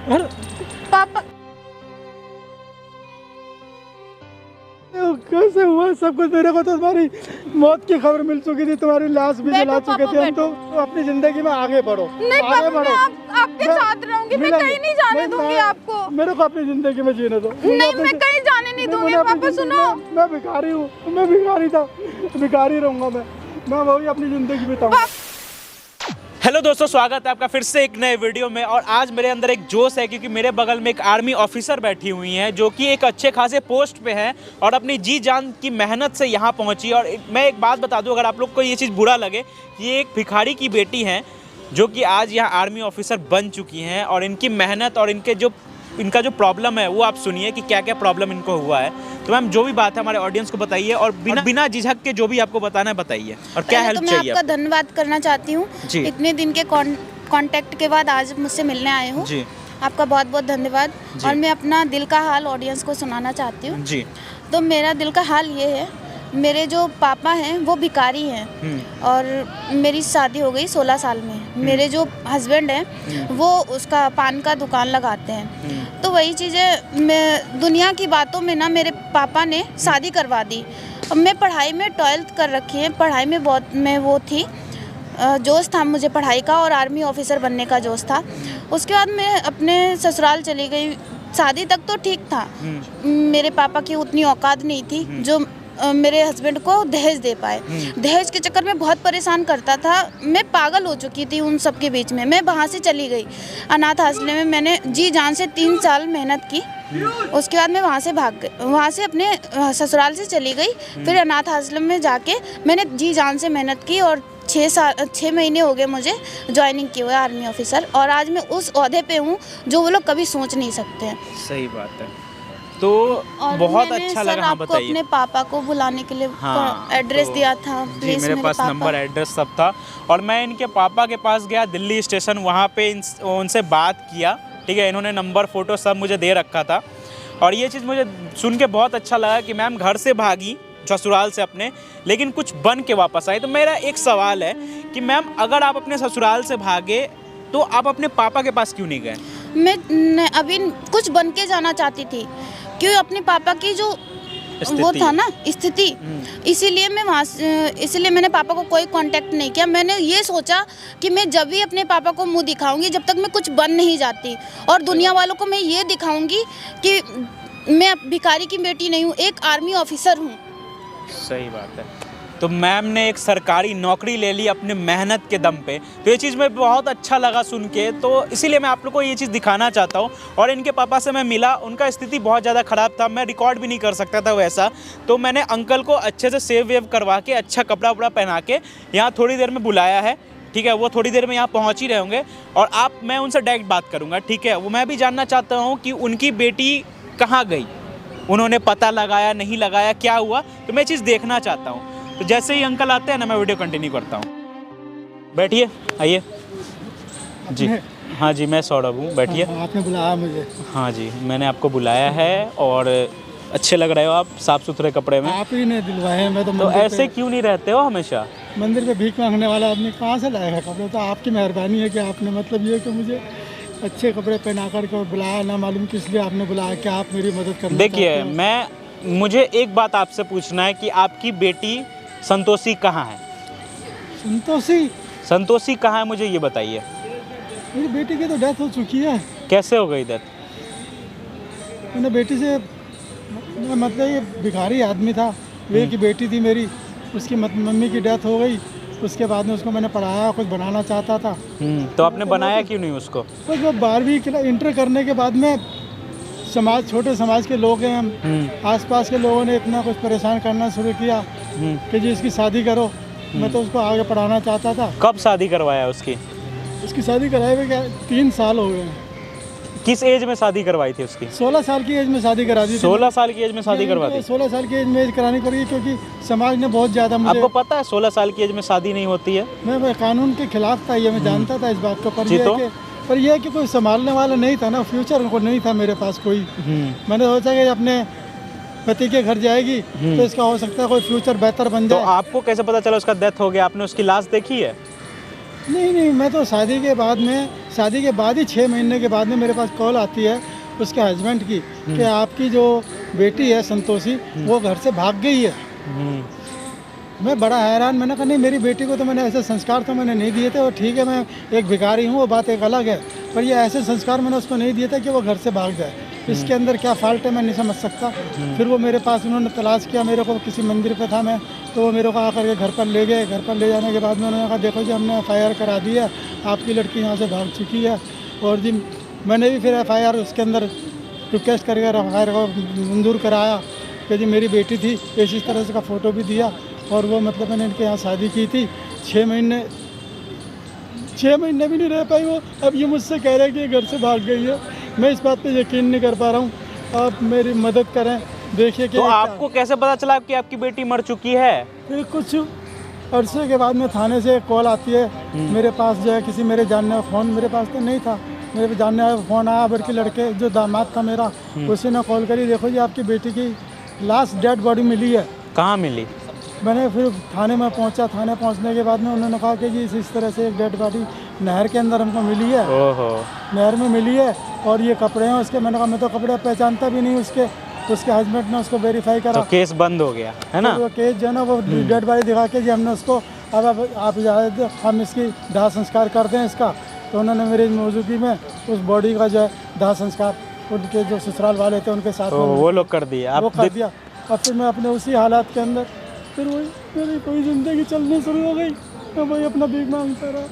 पापा कैसे हुआ सब कुछ? मेरे को तो तुम्हारी मौत की खबर मिल चुकी थी, तुम्हारी लाश भी जला चुके थे हम। तो अपनी जिंदगी में आगे बढ़ो, नहीं आगे पापा, बढ़ो। मैं आपके साथ रहूंगी, मैं कहीं नहीं जाने दूंगी आपको। मेरे को अपनी जिंदगी में जीने दो। नहीं, मैं कहीं जाने नहीं दूंगी पापा। सुनो, मैं भिखारी हूँ, मैं भिखारी था, भिखारी रहूंगा मैं वही अपनी जिंदगी बिताऊंगा। हेलो दोस्तों, स्वागत है आपका फिर से एक नए वीडियो में। और आज मेरे अंदर एक जोश है क्योंकि मेरे बगल में एक आर्मी ऑफिसर बैठी हुई हैं जो कि एक अच्छे खासे पोस्ट पे हैं और अपनी जी जान की मेहनत से यहाँ पहुँची। और मैं एक बात बता दूं, अगर आप लोग को ये चीज़ बुरा लगे कि ये एक भिखारी की बेटी हैं जो कि आज यहाँ आर्मी ऑफिसर बन चुकी हैं, और इनकी मेहनत और इनका जो प्रॉब्लम है वो आप सुनिए कि क्या क्या प्रॉब्लम इनको हुआ है। तो मैम, जो भी बात है हमारे ऑडियंस को बताइए और बिना झिझक के जो भी आपको बताना है बताइए, और क्या हेल्प चाहिए। मैं आपका धन्यवाद करना चाहती हूँ, इतने दिन के कांटेक्ट के बाद आज मुझसे मिलने आए हो जी। आपका बहुत बहुत धन्यवाद। और मैं अपना दिल का हाल ऑडियंस को सुनाना चाहती हूँ जी। तो मेरा दिल का हाल ये है, मेरे जो पापा हैं वो भिखारी हैं और मेरी शादी हो गई 16 साल में। मेरे जो हस्बैंड हैं वो उसका पान का दुकान लगाते हैं। तो वही चीज़ें, मैं दुनिया की बातों में ना मेरे पापा ने शादी करवा दी। अब मैं पढ़ाई में 12th कर रखी है, पढ़ाई में बहुत मैं वो थी, जोश था मुझे पढ़ाई का और आर्मी ऑफिसर बनने का जोश था। उसके बाद मैं अपने ससुराल चली गई। शादी तक तो ठीक था, मेरे पापा की उतनी औकात नहीं थी जो मेरे हस्बैंड को दहेज दे पाए। दहेज के चक्कर में बहुत परेशान करता था, मैं पागल हो चुकी थी उन सब के बीच में। मैं वहाँ से चली गई अनाथ आश्रम में, मैंने जी जान से 3 साल मेहनत की। उसके बाद मैं वहाँ से भाग गई, वहाँ से अपने ससुराल से चली गई। फिर अनाथ आश्रम में जाके मैंने जी जान से मेहनत की और 6 महीने हो गए मुझे ज्वाइनिंग किए हुए आर्मी ऑफिसर। और आज मैं उस ओहदे पे हूँ जो वो लोग कभी सोच नहीं सकते हैं। सही बात है। तो बहुत अच्छा लगा। हाँ, बताइए। अपने पापा को बुलाने के लिए एड्रेस दिया था जी, मेरे पास नंबर एड्रेस सब था और मैं इनके पापा के पास गया दिल्ली स्टेशन, वहाँ पे उनसे बात किया। ठीक है, इन्होंने नंबर फ़ोटो सब मुझे दे रखा था। और ये चीज़ मुझे सुन के बहुत अच्छा लगा कि मैम घर से भागी ससुराल से अपने, लेकिन कुछ बन के वापस आई। तो मेरा एक सवाल है कि मैम, अगर आप अपने ससुराल से भागे तो आप अपने पापा के पास क्यों नहीं गए? मैं अभी कुछ बन के जाना चाहती थी, क्यों अपने पापा की जो वो था ना स्थिति, इसीलिए मैं इसीलिए मैंने पापा को कोई कांटेक्ट नहीं किया। मैंने ये सोचा कि मैं जब भी अपने पापा को मुंह दिखाऊंगी जब तक मैं कुछ बन नहीं जाती, और दुनिया वालों को मैं ये दिखाऊंगी कि मैं भिखारी की बेटी नहीं हूँ, एक आर्मी ऑफिसर हूँ। सही बात है। तो मैम ने एक सरकारी नौकरी ले ली अपने मेहनत के दम पे, तो ये चीज़ में बहुत अच्छा लगा सुन के। तो इसीलिए मैं आप लोग को ये चीज़ दिखाना चाहता हूँ। और इनके पापा से मैं मिला, उनका स्थिति बहुत ज़्यादा ख़राब था, मैं रिकॉर्ड भी नहीं कर सकता था वैसा। तो मैंने अंकल को अच्छे से सेव वेव करवा के, अच्छा कपड़ा वपड़ा पहना के यहाँ थोड़ी देर में बुलाया है। ठीक है, वो थोड़ी देर में यहाँ पहुँच ही रहे होंगे और मैं उनसे डायरेक्ट बात करूँगा। ठीक है, वो मैं भी जानना चाहता हूँ कि उनकी बेटी कहाँ गई, उन्होंने पता लगाया नहीं लगाया, क्या हुआ, तो मैं चीज़ देखना चाहता हूँ। तो जैसे ही अंकल आते हैं ना, मैं वीडियो कंटिन्यू करता हूँ। बैठिए, आइए जी। हाँ जी, मैं सौरभ हूँ, बैठिए। आपने बुलाया मुझे? हाँ जी, मैंने आपको बुलाया है और अच्छे लग रहे हो आप, साफ़ सुथरे कपड़े में। आप ही ने दिलवाए, मैं तो ऐसे क्यों नहीं रहते हो हमेशा? मंदिर पे भीख मांगने वाला आदमी कहाँ से लाएगा कपड़े? तो आपकी मेहरबानी है कि आपने मतलब ये कि मुझे अच्छे कपड़े पहना करके बुलाया, ना मालूम किस लिए आपने बुलाया, क्या आप मेरी मदद करना देखिए, मुझे एक बात आपसे पूछना है कि आपकी बेटी संतोषी कहाँ है? संतोषी कहाँ है, मुझे ये बताइए। मेरी बेटी की तो डेथ हो चुकी है। कैसे हो गई डेथ? मैंने बेटी से मतलब ये भिखारी आदमी था, वे की बेटी थी मेरी, उसकी मम्मी की डेथ हो गई। उसके बाद में उसको मैंने पढ़ाया, कुछ बनाना चाहता था। तो आपने बनाया क्यों नहीं उसको? कुछ वो 12वीं इंटर करने के बाद में छोटे समाज के लोग हैं हम, आसपास के लोगों ने इतना कुछ परेशान करना शुरू किया कि जी इसकी शादी करो। मैं तो उसको आगे पढ़ाना चाहता था। कब शादी करवाया उसकी? उसकी शादी कराए हुए क्या 3 साल हो गए। किस एज में शादी करवाई थी उसकी? 16 साल की एज में शादी करा दी। 16 साल की एज में शादी करवा दी? 16 साल की एज में करानी पड़ी क्योंकि समाज ने बहुत ज़्यादा मुझे। आपको पता है 16 साल की एज में शादी नहीं होती है? मैं कानून के खिलाफ था, ये मैं जानता था इस बात को, पर यह कि कोई संभालने वाला नहीं था ना, फ्यूचर को नहीं था मेरे पास कोई। मैंने सोचा कि अपने पति के घर जाएगी तो इसका हो सकता है कोई फ्यूचर बेहतर बन जाए। तो आपको कैसे पता चला उसका डेथ हो गया? आपने उसकी लाश देखी है? नहीं नहीं, मैं तो शादी के बाद ही 6 महीने के बाद में मेरे पास कॉल आती है उसके हस्बैंड की कि आपकी जो बेटी है संतोषी वो घर से भाग गई है। मैं बड़ा हैरान, मैंने कहा नहीं, मेरी बेटी को तो मैंने ऐसे संस्कार तो मैंने नहीं दिए थे। और ठीक है, मैं एक भिखारी हूँ, वो बात एक अलग है, पर ये ऐसे संस्कार मैंने उसको नहीं दिए थे कि वो घर से भाग जाए। इसके अंदर क्या फॉल्ट है मैं नहीं समझ सकता। फिर वो मेरे पास उन्होंने तलाश किया, मेरे को किसी मंदिर पे था मैं, तो वो मेरे को आकर के घर पर ले गए। घर पर ले जाने के बाद में उन्होंने कहा देखो जी हमने FIR करा दी है, आपकी लड़की यहाँ से भाग चुकी है। और जी मैंने भी फिर FIR उसके अंदर रिक्वेस्ट करके FIR को मंजूर कराया कि जी मेरी बेटी थी, इसी तरह से का फ़ोटो भी दिया। और वो मतलब मैंने इनके यहाँ शादी की थी, 6 महीने भी नहीं रह पाई वो। अब ये मुझसे कह रहे हैं कि ये घर से भाग गई है। मैं इस बात पे यकीन नहीं कर पा रहा हूँ, आप मेरी मदद करें। देखिए कि तो आपको कैसे पता चला कि आपकी बेटी मर चुकी है? फिर कुछ अरसे के बाद में थाने से कॉल आती है मेरे पास, जो है किसी मेरे जानने वाला, फ़ोन मेरे पास तो नहीं था, मेरे जानने वाला फ़ोन आया, बल्कि लड़के जो दामाद था मेरा उसी ने कॉल करी, देखो जी आपकी बेटी की लास्ट डेड बॉडी मिली है। कहाँ मिली? मैंने फिर थाने में पहुंचा। थाने पहुंचने के बाद में उन्होंने कहा कि जी इस तरह से एक डेड बॉडी नहर के अंदर हमको मिली है। ओहो। नहर में मिली है और ये कपड़े हैं उसके। मैंने कहा मैं तो कपड़े पहचानता भी नहीं उसके हस्बैंड ने उसको वेरीफाई करा, तो केस बंद हो गया है ना? तो वो केस जो है ना वो डेड बॉडी दिखा के जी हमने उसको अब आप हम इसकी दाह संस्कार कर दें इसका। तो उन्होंने मेरी मौजूदगी में उस बॉडी का जो है दाह संस्कार उनके जो ससुराल वाले थे उनके साथ तो वो लोग कर दिया, वो कर दिया। अब फिर मैं अपने उसी हालात के अंदर फिर वही मेरी कोई ज़िंदगी चलनी शुरू हो गई। मैं वही अपना भीख मांगता रहा,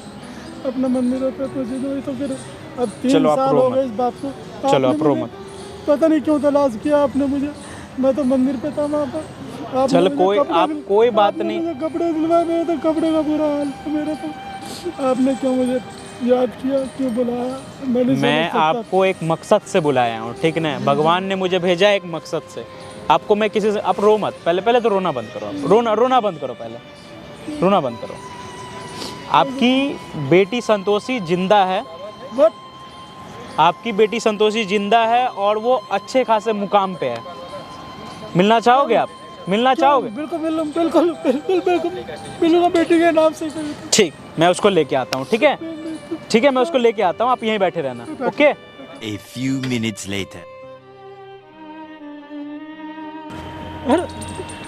अपना मंदिरों पे पहुँचे नहीं। तो फिर अब 3 साल हो गए इस बात को। चलो आप रो मत। पता नहीं क्यों तलाश किया आपने मुझे, मैं तो मंदिर पे था वहाँ पर। चल कोई बात नहीं। कपड़े दिलवाए, मेरे तो कपड़े का बुरा हाल है मेरे तो। आपने क्यों मुझे याद किया, क्यों बुलाया? मैं आपको एक मकसद से बुलाया हूँ, ठीक ना? भगवान ने मुझे भेजा एक मकसद से। आपको मैं किसी से, आप रो मत, पहले तो रोना बंद करो। आप रोना बंद करो, पहले रोना बंद करो। आपकी बेटी संतोषी जिंदा है। आपकी बेटी संतोषी जिंदा है और वो अच्छे खासे मुकाम पे है। मिलना चाहोगे आप? मिलना चाहोगे? बिल्कुल बेटी के नाम से। ठीक, मैं उसको लेके आता हूँ। ठीक है, मैं उसको लेके आता हूँ, आप यहीं बैठे रहना। Okay. A few minutes later.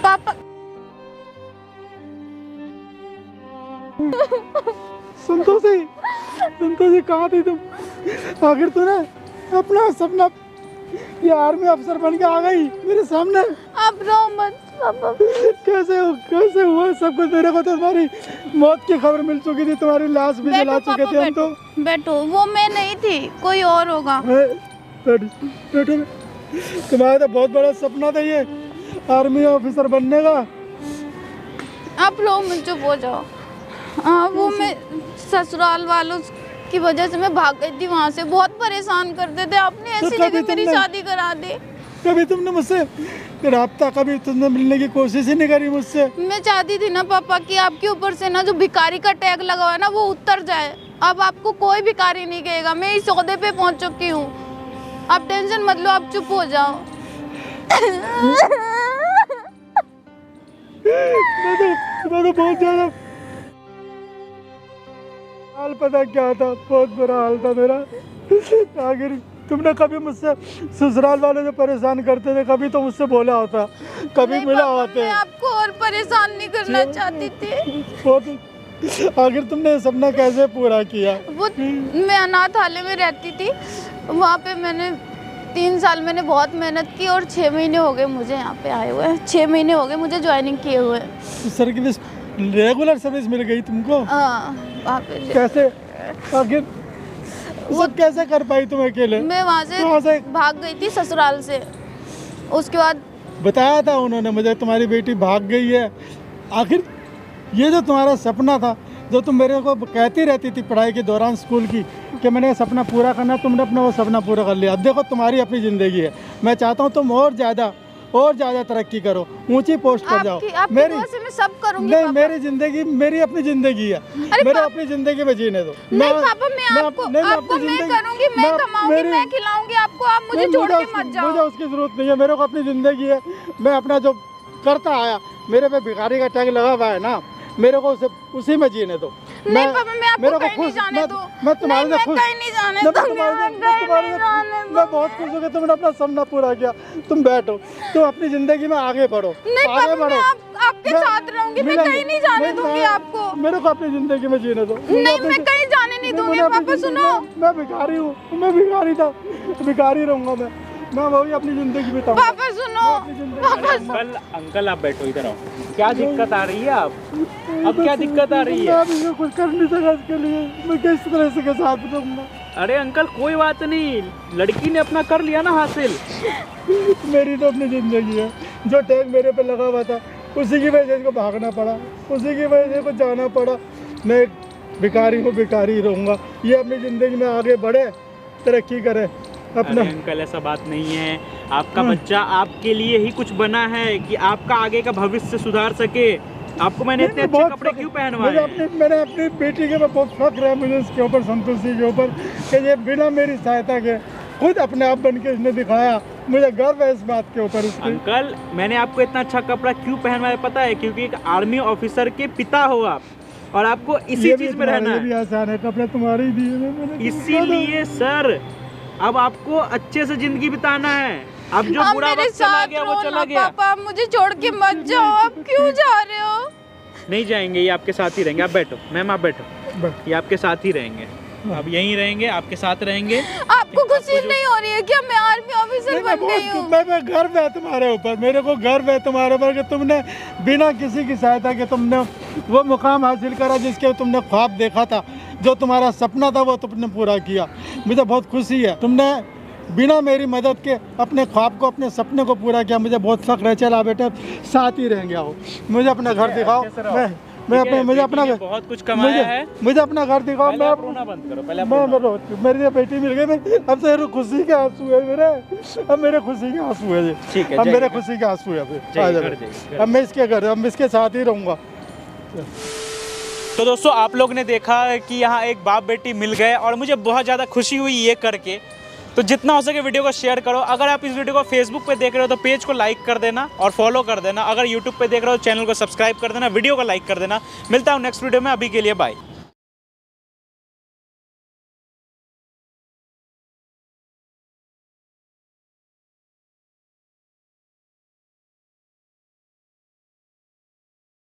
पापा संतोषी कहाँ थी तुम? आखिर तूने अपना सपना ये आर्मी अफसर बन के आ गई मेरे सामने। आप रो मत पापा। कैसे हुआ सब कुछ? मेरे को तो तुम्हारी मौत की खबर मिल चुकी थी, तुम्हारी लाश भी जला चुके थे हम तो। बैठो, वो मैं नहीं थी, कोई और होगा। बैठो। तुम्हारा तो बहुत बड़ा सपना था ये आर्मी ऑफिसर बनने का। आप लोग मुझे चुप हो जाओ। वो मैं ससुराल वालों की वजह से मैं भाग गई थी वहाँ से, बहुत परेशान करते थे। आपने ऐसी जगह मेरी शादी करा दी। कभी तुमने मुझसे राब्ता, कभी तुमने मिलने की कोशिश ही नहीं करी मुझसे? मैं चाहती थी ना पापा कि आपके ऊपर से ना जो भिखारी का टैग लगा हुआ है ना वो उतर जाए। अब आपको कोई भिखारी नहीं कहेगा। मैं इस ओहदे पे पहुँच चुकी हूँ, आप टेंशन मत लो, आप चुप हो जाओ। मैं तो बहुत ज़्यादा हाल, पता क्या था, बहुत बुरा हाल था मेरा। आखिर तुमने कभी मुझसे ससुराल वाले जो परेशान करते थे कभी तो मुझसे बोला होता, कभी मिला होते। मैं आपको और परेशान नहीं करना चाहती थी। बहुत। आखिर तुमने ये सपना कैसे पूरा किया? वो मैं अनाथालय में रहती थी, वहाँ पे मैंने 3 साल मैंने बहुत मेहनत की और 6 महीने हो गए मुझे यहाँ पे आए हुए। 6 महीने हो गए मुझे ज्वाइनिंग किए हुए। सर्विस, रेगुलर सर्विस मिल गई तुमको? हाँ, वहाँ पे। कैसे? आखिर वो कैसे कर पाई तुम अकेले? मैं वहाँ से भाग गई थी ससुराल से। उसके बाद बताया था उन्होंने मुझे तुम्हारी बेटी भाग गई है। आखिर ये जो तुम्हारा सपना था, जो तुम मेरे को कहती रहती थी पढ़ाई के दौरान स्कूल की कि मैंने सपना पूरा करना, तुमने अपना वो सपना पूरा कर लिया। अब देखो तुम्हारी अपनी ज़िंदगी है। मैं चाहता हूँ तुम और ज़्यादा तरक्की करो, ऊंची पोस्ट पर जाओ। मेरी मैं सब करूंगी। नहीं, मेरी ज़िंदगी मेरी अपनी ज़िंदगी है, मेरे अपनी ज़िंदगी में जीने दो। नहीं पापा, मैं आपको मैं करूंगी, मैं कमाऊंगी, मैं खिलाऊंगी आपको। आप मुझे छोड़ के मत जाओ। मुझे उसकी ज़रूरत नहीं है, मेरे को अपनी ज़िंदगी है। मैं अपना जो करता आया, मेरे पे भिखारी का टैग लगा हुआ है ना, मेरे को उसी में जीने दो। नहीं पापा, मैं आपको कहीं नहीं जाने दूँ। मैं तुम्हारे नहीं, लिए खुश, मैं कहीं नहीं जाने मैं दूँगी, तुम्हारे मैं लिए- कहीं तुम्हारे नहीं लिए- जाने मैं बहुत खुश हूँ कि तुमने अपना सपना पूरा किया। तुम बैठो, तुम अपनी जिंदगी में आगे बढ़ो, नहीं आगे पापा, मैं आपके साथ रहूंगी, मैं कहीं नहीं जाने दूंगी आपको। मेरे को अपनी जिंदगी में जीने दो। नहीं, मैं कहीं जाने नहीं दूंगी पापा, सुनो। मैं भिखारी हूँ, मैं भिखारी था, भिखारी रहूंगा मैं वही अपनी जिंदगी बिताऊंगा। पापा सुनो, पापा अंकल अंकल आप बैठो, इधर आओ। क्या दिक्कत आ रही है अब क्या दिक्कत आ रही है? मैं अभी कुछ कर नहीं सका इसके लिए, मैं किस तरह से के साथ रहूंगा। अरे अंकल कोई बात नहीं, लड़की ने अपना कर लिया ना हासिल। मेरी तो अपनी जिंदगी है, जो टैग मेरे पे लगा हुआ था उसी की वजह से इसको भागना पड़ा, उसी की वजह से इसको जाना पड़ा। मैं भिखारी हूँ, भिखारी ही रहूँगा। ये अपनी ज़िंदगी में आगे बढ़े, तरक्की करे अपना। अरे अंकल ऐसा बात नहीं है, आपका बच्चा आपके लिए ही कुछ बना है कि आपका आगे का भविष्य सुधार सके। आपको मैंने इतने अच्छे कपड़े क्यों पहनवाए हैं? मैंने अपनी बेटी के में बहुत फख्र है मुझे इसके ऊपर, संतोषी के ऊपर, कि ये बिना मेरी सहायता के खुद अपने आप बन के इसने दिखाया। मुझे गर्व है इस बात के ऊपर इसकी। अंकल मैंने आपको इतना अच्छा कपड़ा क्यों पहनवाया पता है? क्योंकि एक आर्मी ऑफिसर के पिता हो आप, और आपको इसी चीज में रहना ये भी है। आसान है, कपड़े तुम्हारे ही दिए हैं मैंने। इसीलिए सर अब आपको अच्छे से जिंदगी बिताना है। अब जो आप बुरा मेरे वक्त चला साथ गया रहो वो ना चला गया। पापा, आप मुझे छोड़ के मत जाओ। आप क्यों जा रहे हो? नहीं जाएंगे, ये आपके साथ ही रहेंगे। आप बैठो मैम, आप बैठो, ये आपके साथ ही रहेंगे। अब यहीं रहेंगे, आपके साथ रहेंगे। आपको खुशी नहीं हो रही है क्या? मैं आर्मी ऑफिसर बन गई हूँ। मैं गर्व है तुम्हारे ऊपर, मेरे को गर्व है तुम्हारे ऊपर कि तुमने बिना किसी की सहायता के तुमने वो मुकाम हासिल करा जिसके तुमने ख्वाब देखा था। जो तुम्हारा सपना था वो तुमने पूरा किया। मुझे बहुत खुशी है, तुमने बिना मेरी मदद के अपने ख्वाब को, अपने सपने को पूरा किया। मुझे बहुत फख्र है। चला बेटे साथ ही रहेंगे, आओ मुझे अपना घर दिखाओ। मैं अपने मुझे अपना बहुत कुछ कमाया है, मुझे अपना घर दिखाओ। मैं रोना बंद करो पहले। मेरी बेटी मिल गई, अब से खुशी के आंसू है मेरे, अब मेरे खुशी के आंसू है। ठीक है, अब मेरे खुशी के आंसू है। अब मैं इसके घर, अब इसके साथ ही रहूँगा। तो दोस्तों आप लोग ने देखा कि यहाँ एक बाप बेटी मिल गए और मुझे बहुत ज़्यादा खुशी हुई ये करके। तो जितना हो सके वीडियो को शेयर करो। अगर आप इस वीडियो को फेसबुक पे देख रहे हो तो पेज को लाइक कर देना और फॉलो कर देना। अगर यूट्यूब पे देख रहे हो चैनल को सब्सक्राइब कर देना, वीडियो को लाइक कर देना। मिलता हूँ नेक्स्ट वीडियो में, अभी के लिए बाय।